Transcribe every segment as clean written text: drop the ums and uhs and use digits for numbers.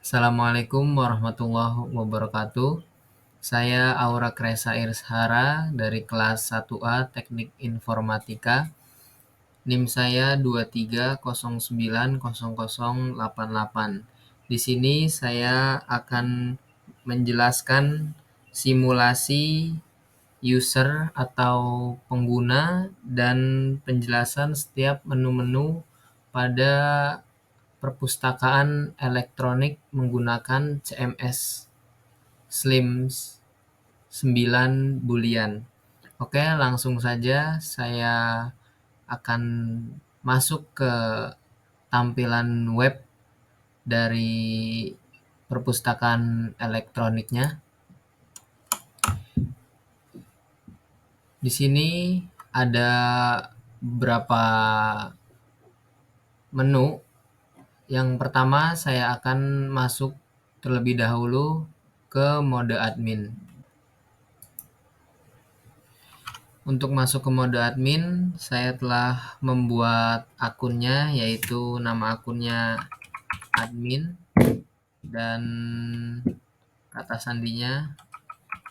Assalamualaikum warahmatullahi wabarakatuh. Saya Aura Kresa Irshara dari kelas 1A Teknik Informatika. NIM saya 23090088. Di sini saya akan menjelaskan simulasi user atau pengguna dan penjelasan setiap menu-menu pada perpustakaan elektronik menggunakan CMS SLIMS 9 Boolean. Oke, langsung saja saya akan masuk ke tampilan web dari perpustakaan elektroniknya. Di sini ada beberapa menu. Yang pertama, saya akan masuk terlebih dahulu ke mode admin. Untuk masuk ke mode admin, saya telah membuat akunnya, yaitu nama akunnya admin dan kata sandinya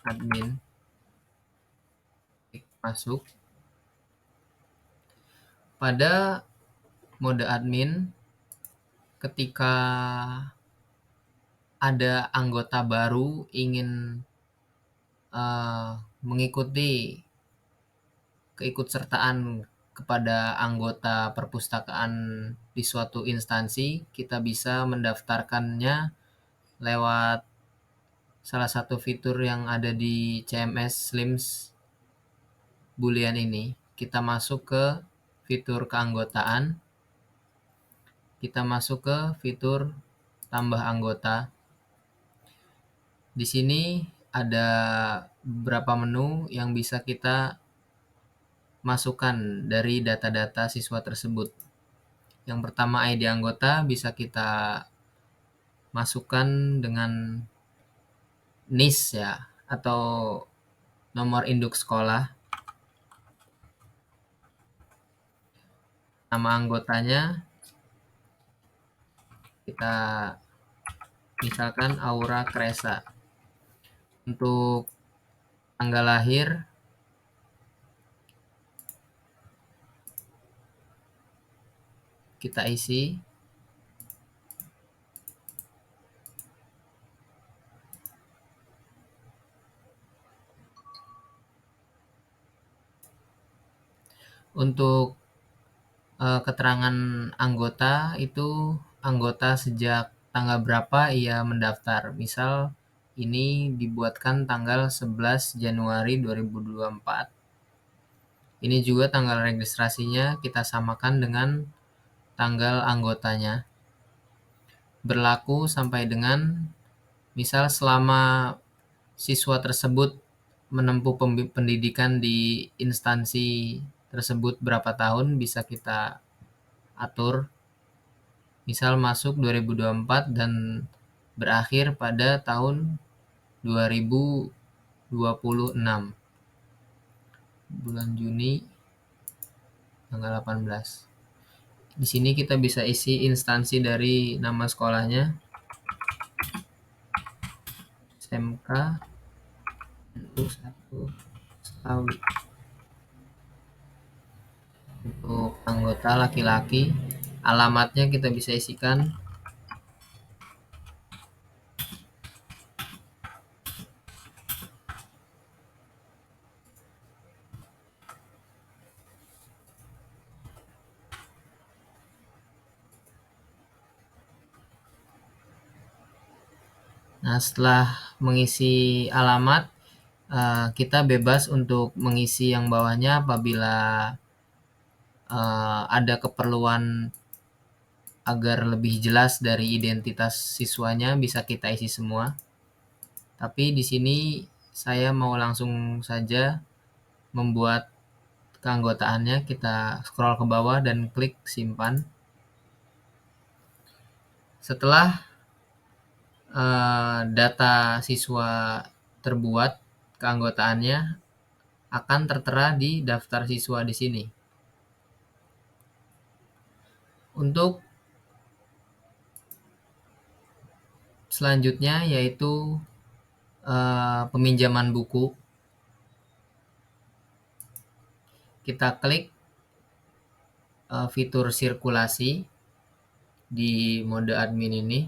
admin. Klik masuk. Pada mode admin, ketika ada anggota baru ingin mengikuti keikutsertaan kepada anggota perpustakaan di suatu instansi, kita bisa mendaftarkannya lewat salah satu fitur yang ada di CMS SLIMS Boolean ini. Kita masuk ke fitur keanggotaan, kita masuk ke fitur tambah anggota. Di sini ada beberapa menu yang bisa kita masukkan dari data-data siswa tersebut. Yang pertama, ID anggota bisa kita masukkan dengan NIS ya, atau nomor induk sekolah. Nama anggotanya kita misalkan Aura Kresa. Untuk tanggal lahir kita isi. Untuk keterangan anggota itu anggota sejak tanggal berapa ia mendaftar. Misal ini dibuatkan tanggal 11 Januari 2024. Ini juga tanggal registrasinya kita samakan dengan tanggal anggotanya. Berlaku sampai dengan misal selama siswa tersebut menempuh pendidikan di instansi tersebut berapa tahun bisa kita atur. Misal masuk 2024 dan berakhir pada tahun 2026. Bulan Juni tanggal 18. Di sini kita bisa isi instansi dari nama sekolahnya. SMK NU1 Selawi. Untuk anggota laki-laki, alamatnya kita bisa isikan. Nah, setelah mengisi alamat, kita bebas untuk mengisi yang bawahnya apabila ada keperluan agar lebih jelas dari identitas siswanya bisa kita isi semua. Tapi di sini saya mau langsung saja membuat keanggotaannya. Kita scroll ke bawah dan klik simpan. Setelah data siswa terbuat, keanggotaannya akan tertera di daftar siswa di sini. Untuk Selanjutnya yaitu peminjaman buku. Kita klik fitur sirkulasi di mode admin ini.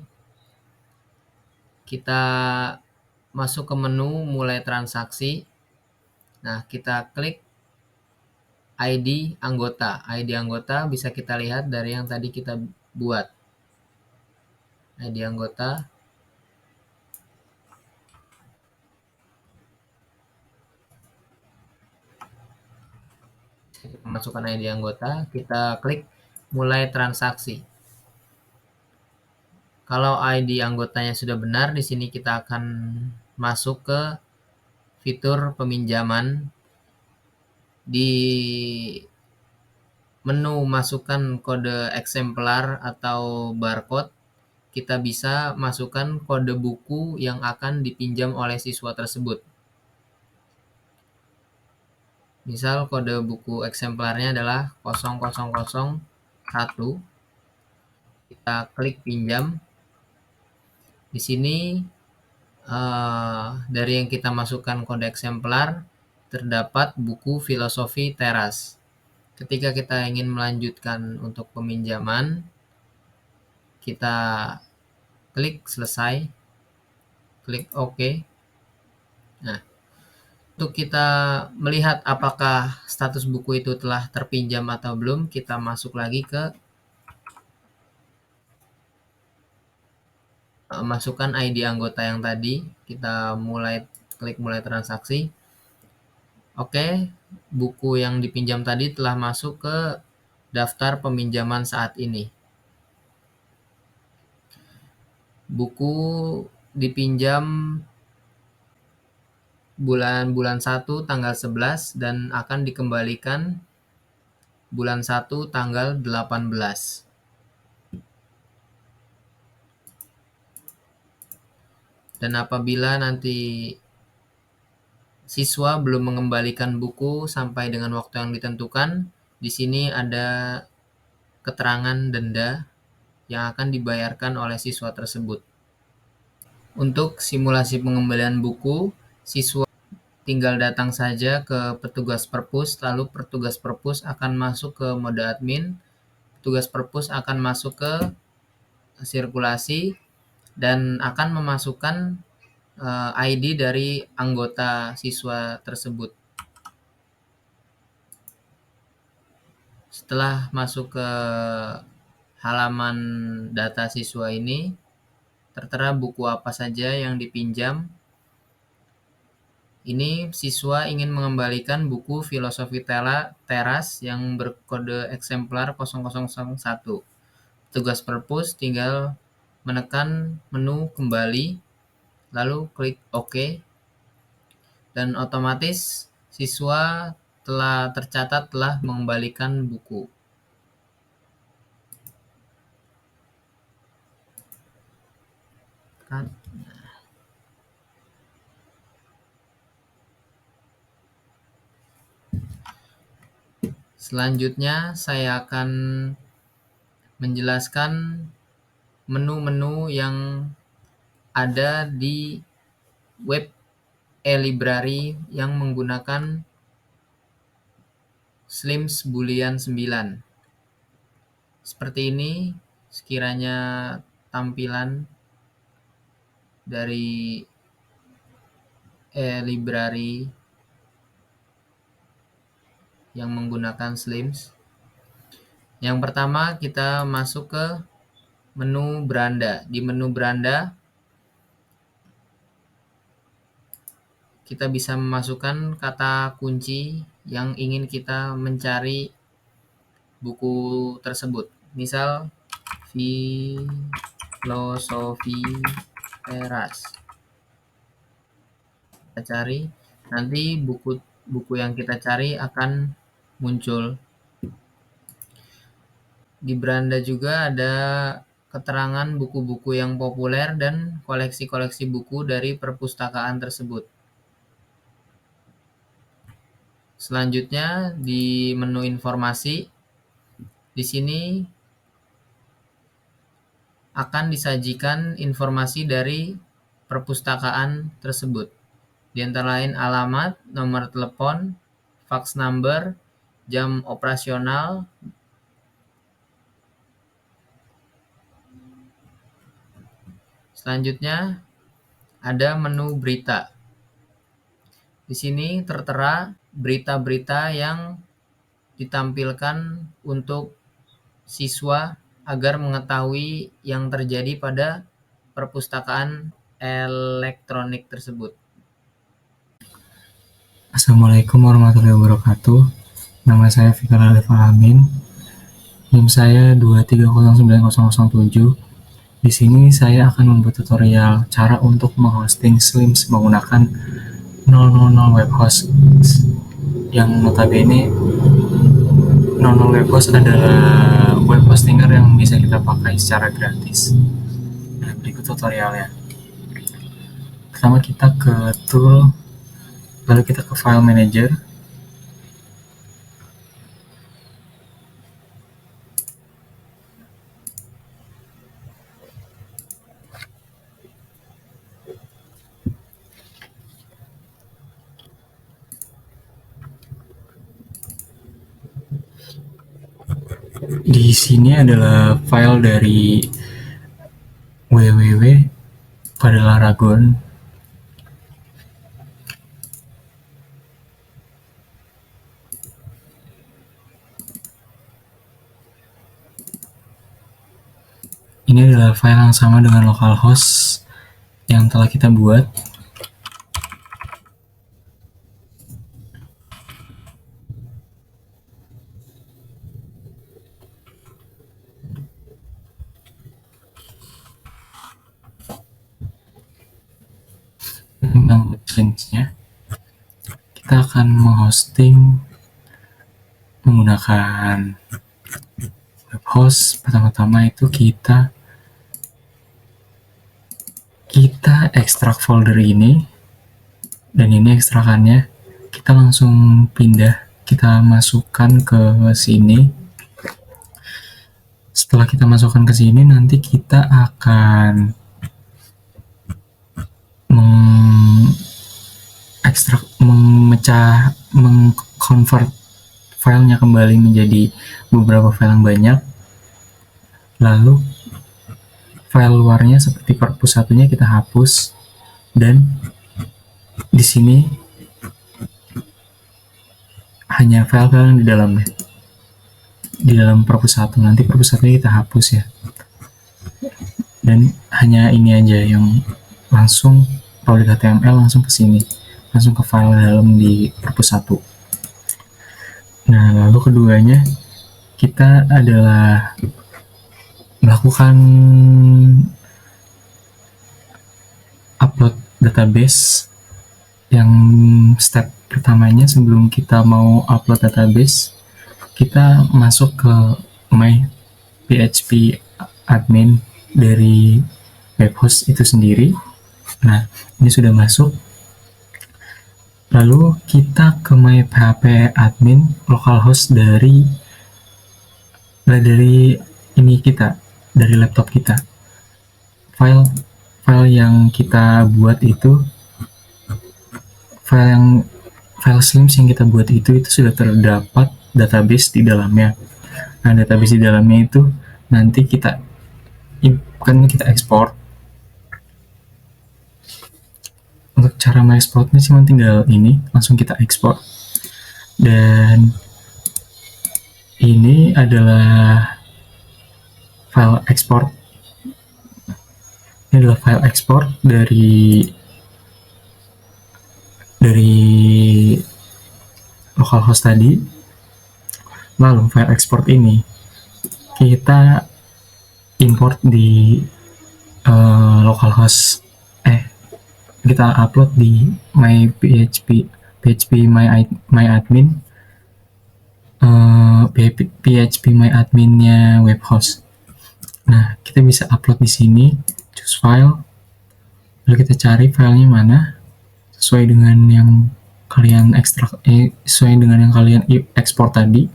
Kita masuk ke menu mulai transaksi. Nah, kita klik ID anggota. ID anggota bisa kita lihat dari yang tadi kita buat. ID anggota. Kita masukkan ID anggota, kita klik mulai transaksi. Kalau ID anggotanya sudah benar, di sini kita akan masuk ke fitur peminjaman. Di menu masukkan kode eksemplar atau barcode, kita bisa masukkan kode buku yang akan dipinjam oleh siswa tersebut. Misal kode buku eksemplarnya adalah 0001. Kita klik pinjam. Di sini dari yang kita masukkan kode eksemplar terdapat buku Filosofi Teras. Ketika kita ingin melanjutkan untuk peminjaman, kita klik selesai, klik OK. Nah, untuk kita melihat apakah status buku itu telah terpinjam atau belum, kita masuk lagi ke masukkan ID anggota yang tadi. Kita klik mulai transaksi. Oke, buku yang dipinjam tadi telah masuk ke daftar peminjaman saat ini. Buku dipinjam bulan 1 tanggal 11 dan akan dikembalikan bulan 1 tanggal 18. Dan apabila nanti siswa belum mengembalikan buku sampai dengan waktu yang ditentukan, di sini ada keterangan denda yang akan dibayarkan oleh siswa tersebut. Untuk simulasi pengembalian buku, siswa tinggal datang saja ke petugas perpus, lalu petugas perpus akan masuk ke mode admin, petugas perpus akan masuk ke sirkulasi dan akan memasukkan ID dari anggota siswa tersebut. Setelah masuk ke halaman data siswa ini, tertera buku apa saja yang dipinjam. Ini siswa ingin mengembalikan buku Filosofi Teras yang berkode eksemplar 0001. Tugas perpus tinggal menekan menu kembali, lalu klik OK, dan otomatis siswa telah tercatat telah mengembalikan buku. Selanjutnya saya akan menjelaskan menu-menu yang ada di web e-library yang menggunakan Slims Boolean 9. Seperti ini sekiranya tampilan dari e-library yang menggunakan Slims. Yang pertama kita masuk ke menu beranda. Di menu beranda kita bisa memasukkan kata kunci yang ingin kita mencari buku tersebut. Misal Filosofi Teras. Kita cari, nanti buku yang kita cari akan muncul. Di beranda juga ada keterangan buku-buku yang populer dan koleksi-koleksi buku dari perpustakaan tersebut. Selanjutnya di menu informasi, di sini akan disajikan informasi dari perpustakaan tersebut. Di antara lain alamat, nomor telepon, fax number, jam operasional, selanjutnya ada menu berita. Di sini tertera berita-berita yang ditampilkan untuk siswa agar mengetahui yang terjadi pada perpustakaan elektronik tersebut. Assalamualaikum warahmatullahi wabarakatuh. Nama saya Fikar Alif Alamin. NIM saya 2309007. Di sini saya akan membuat tutorial cara untuk menghosting Slims menggunakan 000 web host. Yang notabene 000 web host adalah web hostinger yang bisa kita pakai secara gratis. Nah, berikut tutorialnya. Pertama kita ke tool, lalu kita ke file manager. Di sini adalah file dari www pada Laragon. Ini adalah file yang sama dengan localhost yang telah kita buat. Tentang change-nya, kita akan menghosting menggunakan web host. Pertama-tama itu kita ekstrak folder ini, dan ini ekstrakannya. Kita langsung pindah, kita masukkan ke sini. Setelah kita masukkan ke sini, nanti kita akan mengekstrak, memecah, mengconvert filenya kembali menjadi beberapa file yang banyak. Lalu file luarnya seperti perpus satunya kita hapus, dan di sini hanya file-file yang di dalamnya, di dalam perpus satu. Nanti perpus satunya kita hapus ya, dan hanya ini aja yang langsung public HTML langsung ke sini, langsung ke file dalam di perpus satu. Nah, lalu keduanya kita adalah melakukan upload database. Yang step pertamanya sebelum kita mau upload database, kita masuk ke my PHP admin dari web host itu sendiri. Nah, ini sudah masuk. Lalu kita ke my PHP admin localhost dari ini kita, dari laptop kita. File yang kita buat itu, file Slims yang kita buat itu sudah terdapat database di dalamnya. Nah, database di dalamnya itu nanti kita ekspor. Untuk cara mengekspornya cuma tinggal ini, langsung kita ekspor. Dan ini adalah file ekspor. Ini adalah file ekspor dari localhost tadi. Lalu file ekspor ini kita import di localhost, kita upload di my PHP my admin, PHP my adminnya web host. Nah, kita bisa upload di sini, choose file, lalu kita cari filenya mana sesuai dengan yang kalian sesuai dengan yang kalian ekspor tadi.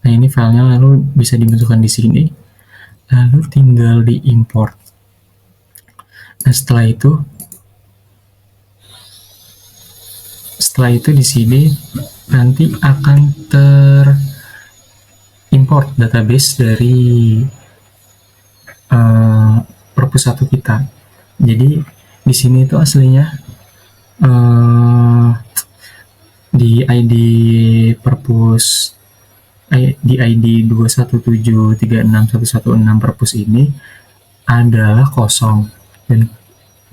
Nah, ini filenya lalu bisa dibentukkan di sini. lalu tinggal diimport. Nah, setelah itu di sini nanti akan terimport database dari perpus 1 kita. Jadi di sini itu aslinya di ID perpus di ID 217361116 perpus ini adalah kosong, dan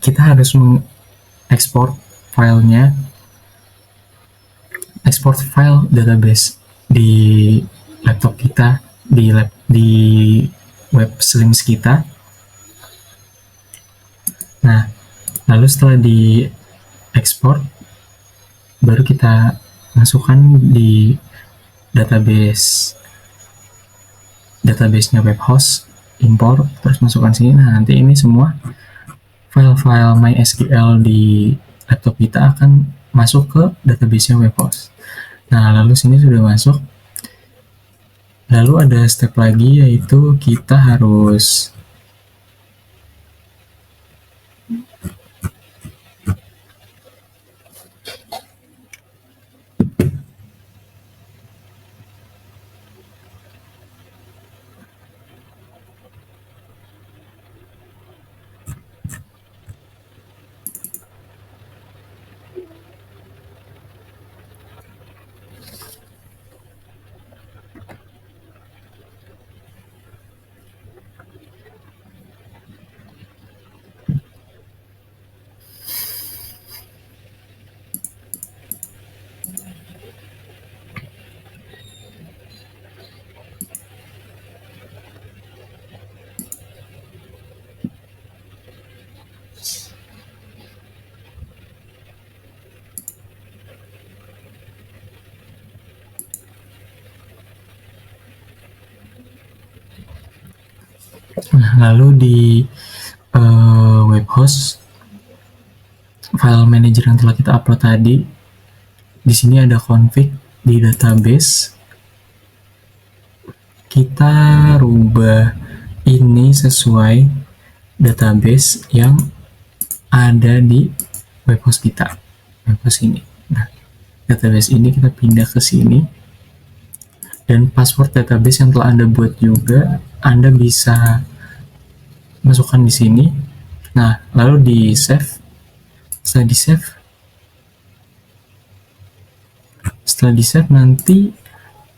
kita harus mengekspor filenya, ekspor file database di laptop kita, di web Slims kita. Nah, lalu setelah di ekspor, baru kita masukkan di database-nya web host, import, terus masukkan sini. Nah, nanti ini semua file-file MySQL di laptop kita akan masuk ke database-nya web host. Nah, lalu sini sudah masuk. Lalu ada step lagi, yaitu kita harus lalu di web host, file manager yang telah kita upload tadi, di sini ada config di database. Kita rubah ini sesuai database yang ada di web host kita, web host ini. Nah, database ini kita pindah ke sini, dan password database yang telah Anda buat juga Anda bisa masukkan di sini. Nah, lalu di save. Setelah di save nanti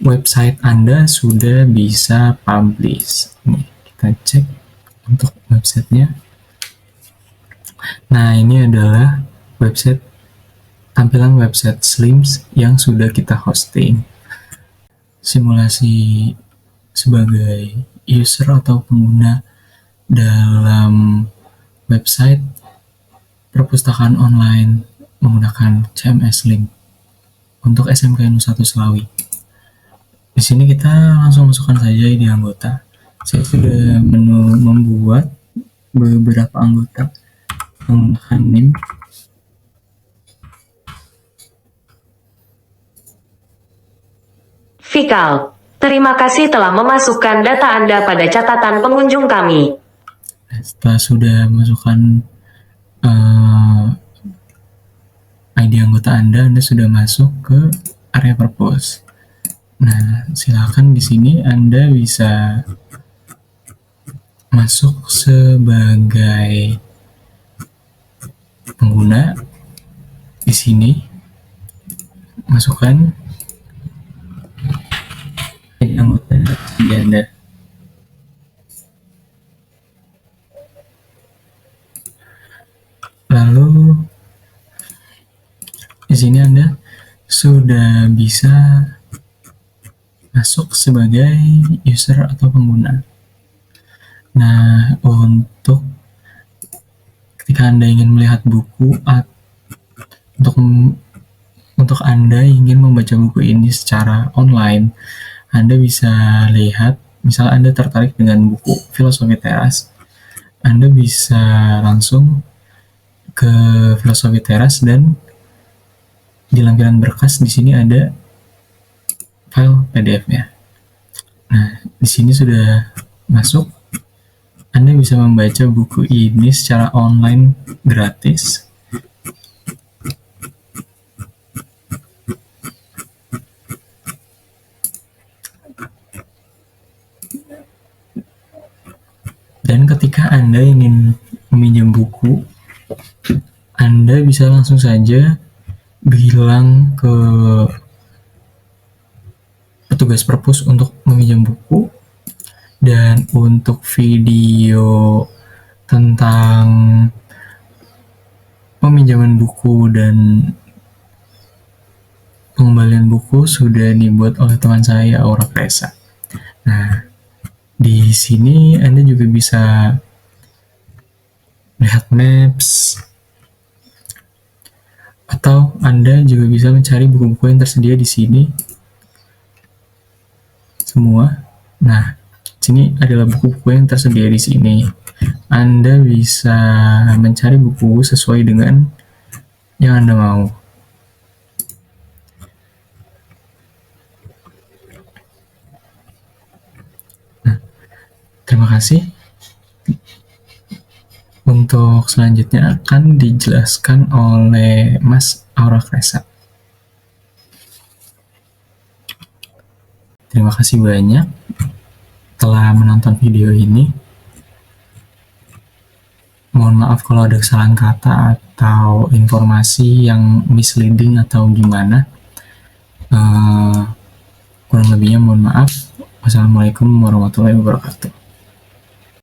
website Anda sudah bisa publish. Nih, kita cek untuk websitenya. Nah, ini adalah tampilan website Slims yang sudah kita hosting. Simulasi sebagai user atau pengguna dalam website perpustakaan online menggunakan CMS Link untuk SMK N1 Selawi. Di sini kita langsung masukkan saja ID anggota. Saya sudah membuat beberapa anggota menggunakan NIM. Fikal, terima kasih telah memasukkan data Anda pada catatan pengunjung kami. Setelah sudah masukkan ID anggota Anda sudah masuk ke area purpose. Nah, silakan di sini Anda bisa masuk sebagai pengguna. Di sini masukkan ID anggota Anda. Lalu di sini Anda sudah bisa masuk sebagai user atau pengguna. Nah, untuk ketika Anda ingin melihat buku, untuk Anda ingin membaca buku ini secara online, Anda bisa lihat, misal Anda tertarik dengan buku Filosofi Teras, Anda bisa langsung ke Filosofi Teras, dan di lampiran berkas di sini ada file PDF-nya. Nah, di sini sudah masuk. Anda bisa membaca buku ini secara online gratis. Dan ketika Anda ingin meminjam buku, Anda bisa langsung saja bilang ke petugas perpus untuk meminjam buku. Dan untuk video tentang peminjaman buku dan pengembalian buku sudah dibuat oleh teman saya, Aura Presa. Nah, di sini Anda juga bisa lihat maps, atau Anda juga bisa mencari buku-buku yang tersedia di sini semua. Nah, sini adalah buku-buku yang tersedia di sini. Anda bisa mencari buku sesuai dengan yang Anda mau. Nah, terima kasih. Untuk selanjutnya akan dijelaskan oleh Mas Aura Presa. Terima kasih banyak telah menonton video ini. Mohon maaf kalau ada kesalahan kata atau informasi yang misleading atau gimana. Kurang lebihnya mohon maaf. Wassalamualaikum warahmatullahi wabarakatuh.